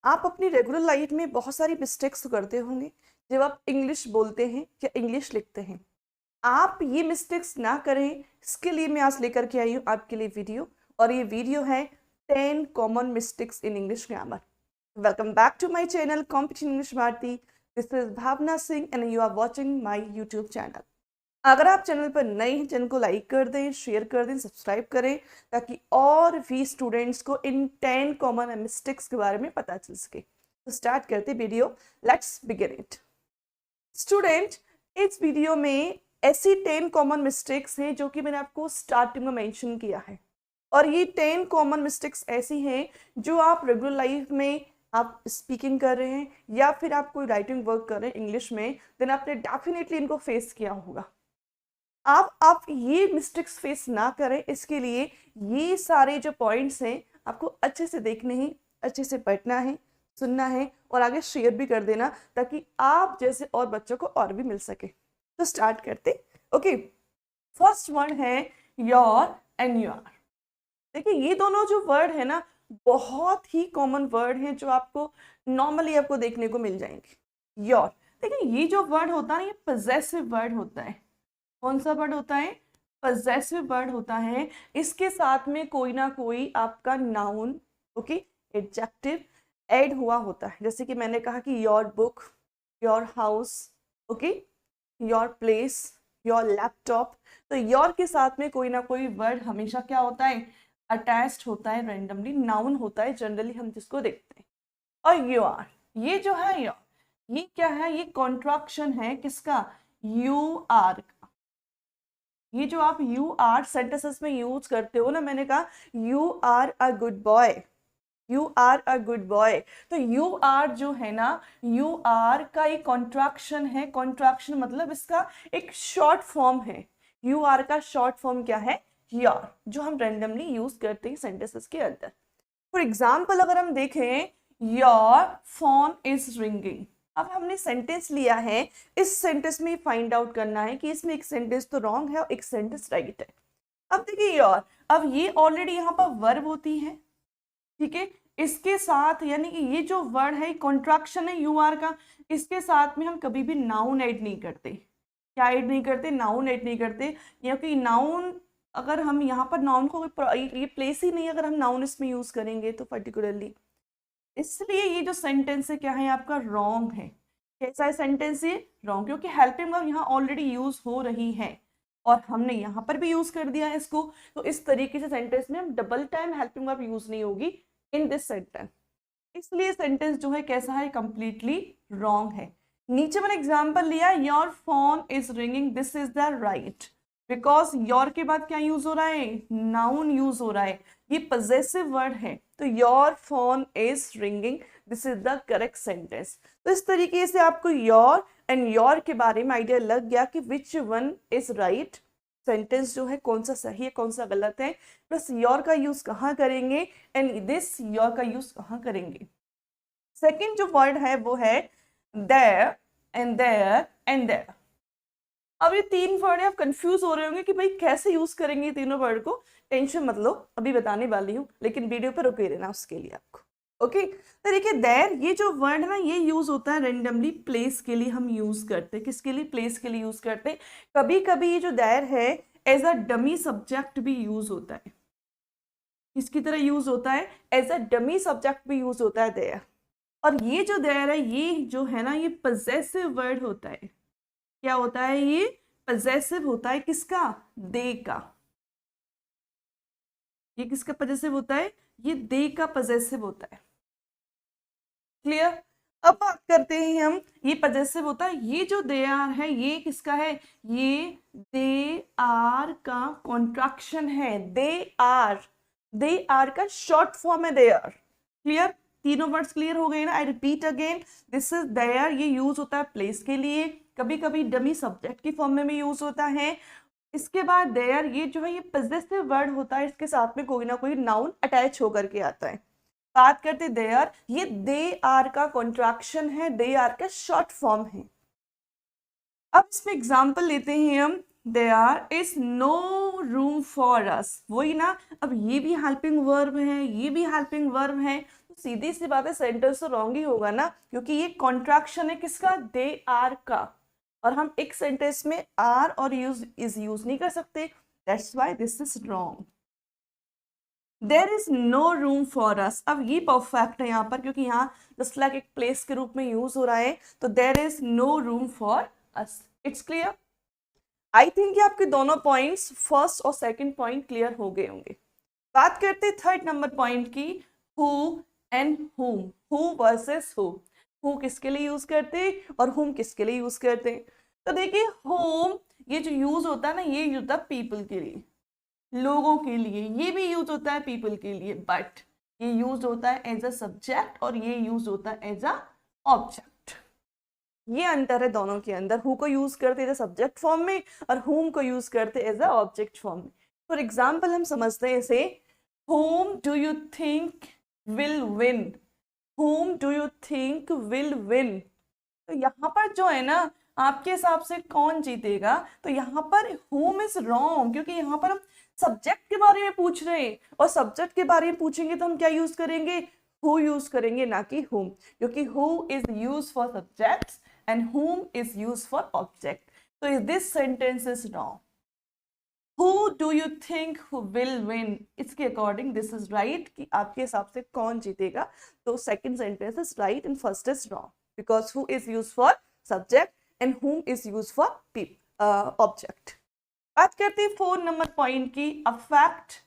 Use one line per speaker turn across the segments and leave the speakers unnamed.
आप अपनी regular life में बहुत सारी मिस्टेक्स करते होंगे जब आप इंग्लिश बोलते हैं या इंग्लिश लिखते हैं। आप ये मिस्टेक्स ना करें, इसके लिए मैं आज लेकर के आई हूँ आपके लिए वीडियो। और ये वीडियो है 10 common mistakes in English grammar. Welcome back to my channel competition English Bharati. This is Bhavna Singh and you are watching my YouTube channel. अगर आप चैनल पर नए हैं, चैनल को लाइक कर दें, शेयर कर दें, सब्सक्राइब करें, ताकि और भी स्टूडेंट्स को इन 10 कॉमन मिस्टेक्स के बारे में पता चल सके। तो स्टार्ट करते video, let's begin it. Student, इस वीडियो में ऐसी 10 कॉमन मिस्टेक्स हैं जो कि मैंने आपको स्टार्टिंग में मेंशन किया है। और ये 10 कॉमन मिस्टेक्स ऐसी हैं जो आप रेगुलर लाइफ में आप स्पीकिंग कर रहे हैं या फिर आप कोई राइटिंग वर्क कर रहे हैं इंग्लिश में, देन आपने डेफिनेटली इनको फेस किया होगा। आप ये मिस्टेक्स फेस ना करें, इसके लिए ये सारे जो पॉइंट्स हैं आपको अच्छे से देखने हैं, अच्छे से पढ़ना है, सुनना है और आगे शेयर भी कर देना, ताकि आप जैसे और बच्चों को और भी मिल सके। तो स्टार्ट करते। ओके, फर्स्ट वर्ड है योर एंड योर। देखिए, ये दोनों जो वर्ड है ना, बहुत ही कॉमन वर्ड है जो आपको नॉर्मली आपको देखने को मिल जाएंगे। योर, देखिए ये जो वर्ड होता है ये पजेसिव वर्ड होता है। कौन सा वर्ड होता है? पजेसिव वर्ड होता है। इसके साथ में कोई ना कोई आपका नाउन, ओके, एडजेक्टिव ऐड हुआ होता है। जैसे कि मैंने कहा कि your book, your house, okay, your place, your laptop. तो योर के साथ में कोई ना कोई वर्ड हमेशा क्या होता है? अटैच्ड होता है, रैंडमली नाउन होता है जनरली हम जिसको देखते हैं। और यू आर, ये जो है योर, ये क्या है? ये कॉन्ट्रैक्शन है किसका? यू आर का। ये जो आप यू आर सेंटेंसेस में यूज करते हो ना, मैंने कहा you are a good boy, you are a good boy. तो यू आर जो है ना, यू आर का एक कॉन्ट्रैक्शन है। कॉन्ट्रैक्शन मतलब इसका एक शॉर्ट फॉर्म है। यू आर का शॉर्ट फॉर्म क्या है? योर, जो हम रैंडमली यूज करते हैं सेंटेंसेस के अंदर। फॉर एग्जाम्पल अगर हम देखें, योर फोन इज रिंगिंग। अब हमने सेंटेंस लिया है, इस सेंटेंस में फाइंड आउट करना है कि इसमें एक सेंटेंस तो रॉन्ग है और एक सेंटेंस राइट है। अब देखिए योर, अब ये ऑलरेडी यहाँ पर वर्ब होती है, ठीक है। इसके साथ यानी कि ये जो वर्ड है कॉन्ट्रैक्शन है यू आर का, इसके साथ में हम कभी भी नाउन ऐड नहीं करते। क्या ऐड नहीं करते? नाउन ऐड नहीं करते, क्योंकि नाउन अगर हम यहाँ पर नाउन को ये प्लेस ही नहीं, अगर हम नाउन इसमें यूज करेंगे तो पर्टिकुलरली, इसलिए ये जो सेंटेंस है क्या है आपका? रॉन्ग है। कैसा है सेंटेंस ये? रॉन्ग, क्योंकि हेल्पिंग वर्ब यहाँ ऑलरेडी यूज हो रही है और हमने यहाँ पर भी यूज कर दिया है इसको। तो इस तरीके से सेंटेंस में हम double time helping verb use नहीं होगी इन दिस सेंटेंस, इसलिए सेंटेंस जो है कैसा है? कंप्लीटली रॉन्ग है। नीचे मैंने एग्जांपल लिया, your phone is ringing, this is the right, because your के बाद क्या यूज हो रहा है? नाउन यूज हो रहा है, ये पजेसिव वर्ड है। तो your phone is ringing, this is the correct sentence. तो इस तरीके से आपको योर एंड योर के बारे में आइडिया लग गया कि which one is right, sentence जो है कौन सा सही है कौन सा गलत है, प्लस योर का यूज कहाँ करेंगे एंड दिस योर का यूज कहाँ करेंगे। सेकंड जो वर्ड है वो है there and their and they're. अब ये तीन वर्ड है, आप कंफ्यूज हो रहे होंगे कि भाई कैसे यूज करेंगे ये तीनों वर्ड को। टेंशन मत लो, अभी बताने वाली हूँ, लेकिन वीडियो पर रुके रहना उसके लिए आपको। ओके, तो देखिए देयर, ये जो वर्ड है ना, ये यूज होता है रैंडमली प्लेस के लिए हम यूज करते हैं। किसके लिए? प्लेस के लिए यूज करते हैं। कभी कभी ये जो देयर है एज अ डमी सब्जेक्ट भी यूज होता है। किसकी तरह यूज होता है? एज अ डमी सब्जेक्ट भी यूज होता है देयर। और ये जो देयर है, ये जो है ना, ये पजेसिव वर्ड होता है। क्या होता है? ये पजेसिव होता है। किसका? दे का। ये किसका पजेसिव होता है? ये दे का पजेसिव होता है। क्लियर? अब बात करते हैं हम, ये पजेसिव होता है। ये जो दे आर है ये किसका है? ये दे आर का कॉन्ट्रैक्शन है। दे आर का शॉर्ट फॉर्म है दे आर। क्लियर? तीनों वर्ड्स क्लियर हो गए ना? I repeat again, this is there. ये यूज होता है प्लेस के लिए, कभी कभी डमी सब्जेक्ट की फॉर्म में भी यूज होता है। इसके बाद देयर, ये जो है ये पजेसिव वर्ड होता है, इसके साथ में कोई ना कोई नाउन अटैच होकर के आता है। बात करते देयर, ये दे आर का कॉन्ट्रैक्शन है, दे आर का शॉर्ट फॉर्म है। अब इसमें एग्जांपल लेते हैं हम, there is no room for us. वही ना, अब ये भी हेल्पिंग वर्ब है, ये भी हेल्पिंग वर्ब है, तो सीधी सी बात है, सेंटेंस तो रॉन्ग ही होगा ना, क्योंकि ये कॉन्ट्रैक्शन है किसका, दे आर का, और हम एक सेंटेंस में आर और यूज इज यूज नहीं कर सकते, that's why this is wrong. There is no room for us, अब ये परफेक्ट है यहाँ पर, क्योंकि यहाँ जस्ट लाइक एक प्लेस के रूप में यूज हो रहा है, तो there is no room for us. It's clear? I think ये आपके दोनों पॉइंट्स, फर्स्ट और सेकंड पॉइंट क्लियर हो गए होंगे। बात करते थर्ड नंबर पॉइंट की, who and whom, who versus who किसके लिए यूज करते और हुम किसके लिए यूज करते। तो देखिए होम ये जो यूज होता है ना, ये यूज होता है पीपल के लिए, लोगों के लिए, ये भी यूज होता है पीपल के लिए, बट ये यूज होता है एज अ सब्जेक्ट और ये यूज होता है एज अ ऑब्जेक्ट। ये अंतर है दोनों के अंदर, हु को यूज करते एज अ सब्जेक्ट फॉर्म में और हुम को यूज करते एज अ ऑब्जेक्ट फॉर्म में। फॉर एग्जाम्पल हम समझते हैं इसे, whom do you think will win, whom do you think will win। तो यहाँ पर जो है ना, आपके हिसाब से कौन जीतेगा, तो यहाँ पर whom is wrong, क्योंकि यहाँ पर हम सब्जेक्ट के बारे में पूछ रहे हैं, और सब्जेक्ट के बारे में पूछेंगे तो हम क्या यूज करेंगे, who यूज करेंगे, ना कि whom, क्योंकि who is used for subjects and whom is used for object। तो this sentence is wrong। Who do you think who will win? इसके अकॉर्डिंग दिस इज राइट, कि आपके हिसाब से कौन जीतेगा, तो second sentence is right and first is wrong, because who is used for subject and whom is used for object। बात करते हैं 4 नंबर पॉइंट की, अफेक्ट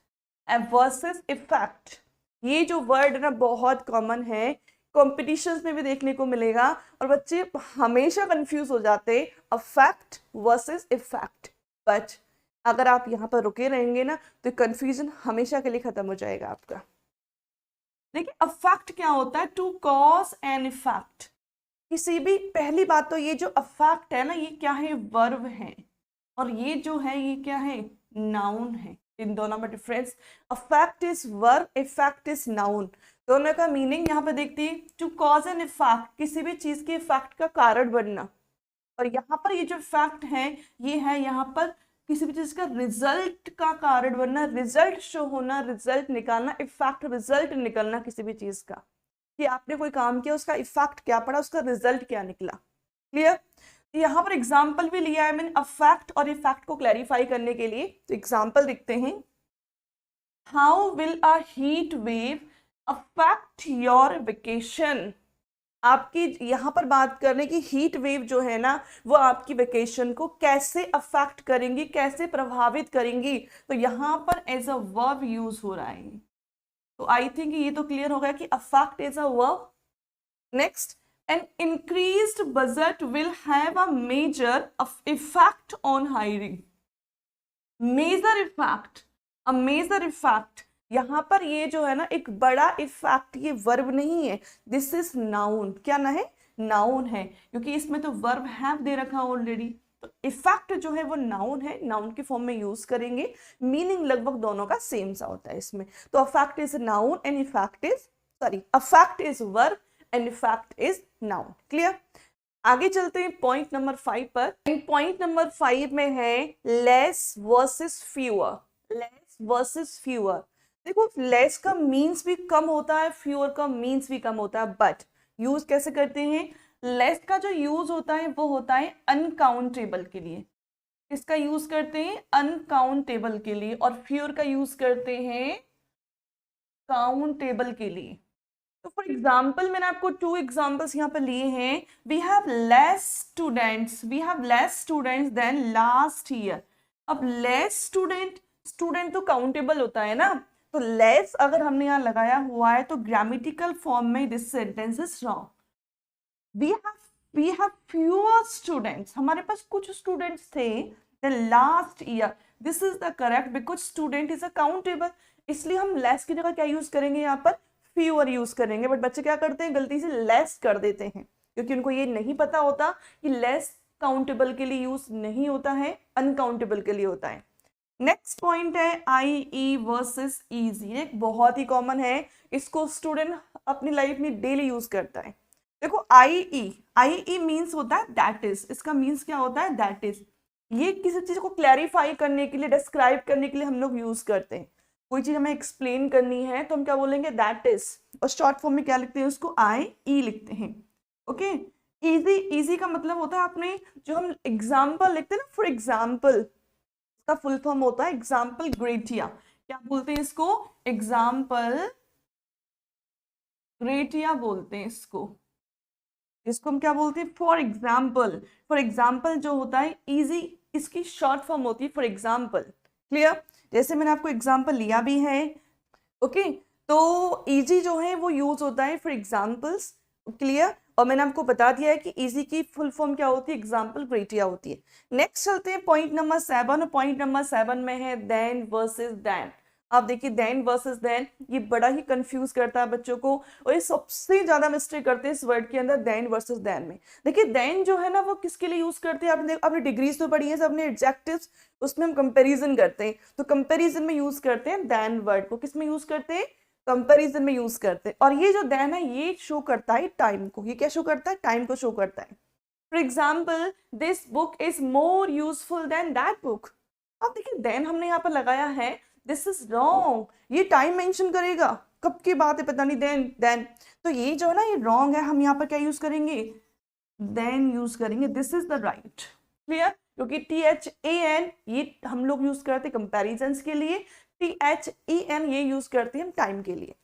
वर्सेस इफेक्ट। ये जो वर्ड है ना बहुत कॉमन है, कॉम्पिटिशन्स में भी देखने को मिलेगा, और बच्चे हमेशा कंफ्यूज हो जाते हैं अफेक्ट वर्सेस इफेक्ट। बट अगर आप यहाँ पर रुके रहेंगे ना, तो कंफ्यूजन हमेशा के लिए खत्म हो जाएगा आपका। देखिए अफेक्ट क्या होता है, टू कॉज एन इफेक्ट। किसी भी, पहली बात तो ये जो अफेक्ट है ना, ये क्या है, वर्ब है, और ये जो है ये क्या है, नाउन है। इन दोनों में difference, affect is verb, effect is noun. दोनों का मीनिंग यहाँ पे देखती है, टू कॉज एन इफेक्ट, किसी भी चीज के इफेक्ट का कारण बनना, और यहाँ पर ये जो इफेक्ट है ये है यहाँ पर किसी भी चीज का रिजल्ट का कारण बनना, रिजल्ट शो होना, रिजल्ट निकालना, इफेक्ट रिजल्ट निकलना किसी भी चीज का, कि आपने कोई काम किया उसका इफेक्ट क्या पड़ा, उसका रिजल्ट क्या निकला। क्लियर? यहाँ पर एग्जाम्पल भी लिया है मैंने अफेक्ट और इफेक्ट को क्लैरिफाई करने के लिए, तो एग्जाम्पल लिखते हैं, how will a heat wave affect your vacation. आपकी यहाँ पर बात करने की, हीट वेव जो है ना वो आपकी वेकेशन को कैसे अफेक्ट करेंगी, कैसे प्रभावित करेंगी, तो यहाँ पर एज अ वर्ब यूज हो रहा है। तो आई थिंक ये तो क्लियर हो गया कि affect is a verb. Next, an increased budget will have a major effect on hiring. Major effect, a major effect, यहाँ पर ये जो है ना एक बड़ा इफेक्ट, ये वर्ब नहीं है, दिस इज नाउन। क्या ना है, नाउन है, क्योंकि इसमें तो वर्ब हैव दे रखा ऑलरेडी। तो इफेक्ट जो है वो नाउन है, नाउन के फॉर्म में यूज करेंगे, मीनिंग लगभग दोनों का सेम सा होता है इसमें। तो affect is noun and effect is, sorry, affect is verb and effect is noun. Clear? आगे चलते हैं पॉइंट नंबर 5 पर। पॉइंट नंबर 5 में है less versus fewer. Less versus fewer, देखो लेस का मीन्स भी कम होता है, फ्यूअर का मीन्स भी कम होता है, बट यूज कैसे करते हैं। लेस का जो यूज होता है वो होता है अनकाउंटेबल के लिए, इसका यूज करते हैं अनकाउंटेबल के लिए, और फ्यूअर का यूज करते हैं काउंटेबल के लिए। तो फॉर एग्जाम्पल मैंने आपको 2 एग्जाम्पल्स यहाँ पर लिए हैं। We have less students, we have less students than last year. अब लेस स्टूडेंट, स्टूडेंट तो काउंटेबल होता है ना, तो लेस अगर हमने यहाँ लगाया हुआ है तो ग्रामेटिकल फॉर्म में this sentence is wrong. We have fewer students, हमारे पास कुछ स्टूडेंट्स थे than last year, this is the correct, because student is a countable, इसलिए हम लेस की जगह क्या यूज करेंगे, यहाँ पर फ्यूअर यूज करेंगे। बट बच्चे क्या करते हैं, गलती से लेस कर देते हैं, क्योंकि उनको ये नहीं पता होता कि लेस काउंटेबल के लिए यूज नहीं होता है, अनकाउंटेबल के लिए होता है। नेक्स्ट पॉइंट है आई वर्सेस इजी। एक बहुत ही कॉमन है, इसको स्टूडेंट अपनी लाइफ में डेली यूज करता है। देखो आई मीन्स होता है दैट इज, इसका मीन्स क्या होता है, दैट इज। ये किसी चीज को क्लैरिफाई करने के लिए, डिस्क्राइब करने के लिए हम लोग यूज करते हैं। कोई चीज हमें एक्सप्लेन करनी है तो हम क्या बोलेंगे, दैट इज, और शॉर्ट फॉर्म में क्या लिखते हैं उसको, आई ई लिखते हैं। ओके, इजी, इजी का मतलब होता है आपने जो हम एग्जाम्पल लिखते हैं ना, फॉर एग्जाम्पल, इसका फुल फॉर्म होता है एग्जाम्पल ग्रेटिया। क्या बोलते हैं इसको, एग्जाम्पल ग्रेटिया बोलते हैं इसको। इसको हम क्या बोलते हैं, फॉर एग्जाम्पल। फॉर एग्जाम्पल जो होता है इजी, इसकी शॉर्ट फॉर्म होती है फॉर एग्जाम्पल। क्लियर, जैसे मैंने आपको एग्जाम्पल लिया भी है। ओके, तो इजी जो है वो यूज होता है फॉर एग्जाम्पल्स। क्लियर, और मैंने आपको बता दिया है कि इजी की फुल फॉर्म क्या होती है, एग्जाम्पल ग्रेटिया होती है। नेक्स्ट चलते हैं पॉइंट नंबर 7, और पॉइंट नंबर 7 में है देन वर्सेस देन। आप देखिए देन वर्सेस देन, ये बड़ा ही कंफ्यूज करता है बच्चों को, और ये सबसे ज्यादा मिस्टेक करते हैं इस वर्ड के अंदर, देन वर्सेस देन में। देखिए देन जो है ना वो किसके लिए यूज करते हैं, आपने डिग्रीज तो पढ़ी है सबने, एडजेक्टिव्स, उसमें हम कंपैरिजन करते हैं, तो कंपैरिजन में यूज करते हैं देन वर्ड को। किस में यूज करते हैं, कंपैरिजन में यूज करते हैं। और ये जो देन है ये शो करता है टाइम को, ये क्या शो करता है, टाइम को शो करता है। For example, this book is more useful than that book. अब देखिए देन हमने यहाँ पर लगाया है, दिस इज रॉन्ग, ये टाइम मेंशन करेगा, कब की बात है पता नहीं, देन तो ये जो है ना ये रॉन्ग है, हम यहाँ पर क्या यूज करेंगे, देन यूज करेंगे, this is the right. Clear, क्योंकि THAN ये हम लोग यूज करते कंपैरिजन के लिए, THEN ये यूज करते हैं हम टाइम के लिए।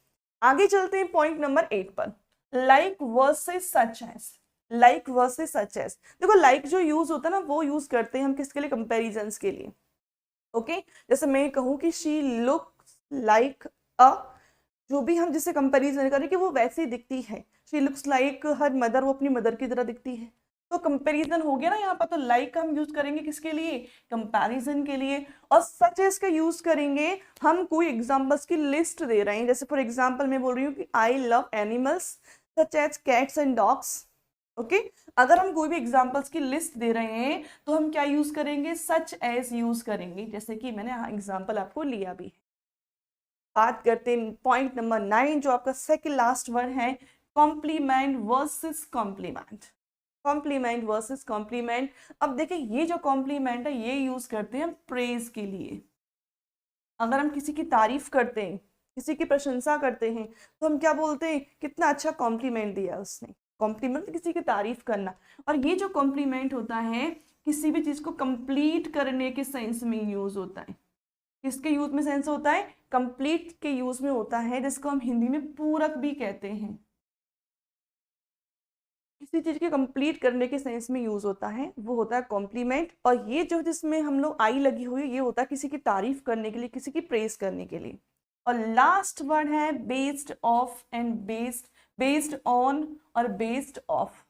आगे चलते हैं पॉइंट नंबर 8 पर, like versus such as. Like versus such as, देखो लाइक जो यूज होता है ना वो यूज करते हैं हम किसके लिए, कंपैरिजन के लिए। ओके, जैसे मैं कहूँ कि शी लुक्स लाइक अ, जो भी हम जिससे कंपैरिजन करें कि वो वैसी दिखती है, she looks like her mother, वो अपनी मदर की तरह दिखती है, तो कंपैरिजन हो गया ना यहाँ पर। तो लाइक का हम यूज करेंगे किसके लिए, कंपैरिजन के लिए। और सच एज का यूज करेंगे हम कोई एग्जांपल्स की लिस्ट दे रहे हैं, जैसे फॉर एग्जांपल मैं बोल रही हूँ कि I love animals such as cats and dogs. Okay, अगर हम कोई भी एग्जांपल्स की लिस्ट दे रहे हैं तो हम क्या यूज करेंगे, सच एज यूज करेंगे, जैसे कि मैंने यहाँ एग्जांपल आपको लिया भी है। बात करते हैं पॉइंट नंबर 9, जो आपका सेकंड लास्ट वर्ड है, complement versus compliment. Complement versus compliment. अब देखिए ये जो कॉम्प्लीमेंट है ये यूज करते हैं हम प्रेज के लिए। अगर हम किसी की तारीफ करते हैं, किसी की प्रशंसा करते हैं, तो हम क्या बोलते हैं, कितना अच्छा कॉम्प्लीमेंट दिया उसने। कॉम्प्लीमेंट किसी की तारीफ करना, और ये जो कॉम्प्लीमेंट होता है किसी भी चीज को कंप्लीट करने के सेंस में यूज होता है। किसके यूज में सेंस होता है, कंप्लीट के यूज में होता है, जिसको हम हिंदी में पूरक भी कहते हैं। किसी चीज के कंप्लीट करने के सेंस में यूज होता है वो होता है कॉम्प्लीमेंट। और ये जो जिसमें हम लोग आई लगी हुई है ये होता है किसी की तारीफ करने के लिए, किसी की प्रेज करने के लिए। और लास्ट वर्ड है based of and based, based on और बेस्ड ऑफ।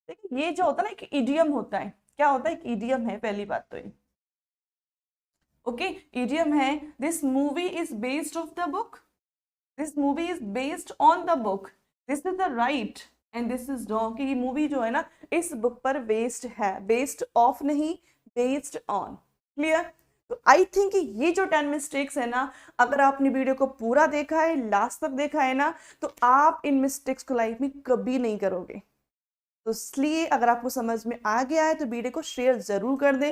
देखिए ये जो होता है ना एक इडियम होता है, क्या होता है, एक इडियम है, पहली बात तो ये। ओके, इडियम है, this movie is based of the book, this movie is based on the book, this is the right and this is wrong. कि ये मूवी जो है ना इस बुक पर बेस्ड है, बेस्ड ऑफ नहीं, बेस्ड ऑन। क्लियर, तो आई थिंक ये जो 10 मिस्टेक्स है ना, अगर आपने वीडियो को पूरा देखा है, लास्ट तक देखा है ना, तो आप इन मिस्टेक्स को लाइफ में कभी नहीं करोगे। तो इसलिए अगर आपको समझ में आ गया है तो वीडियो को शेयर जरूर कर दें,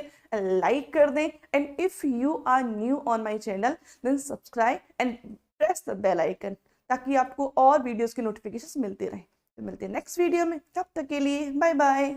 लाइक कर दें, and if you are new on my channel then subscribe and press the bell icon, ताकि आपको और वीडियोस के नोटिफिकेशंस मिलते रहें। तो मिलते हैं नेक्स्ट वीडियो में, तब तक के लिए बाय बाय।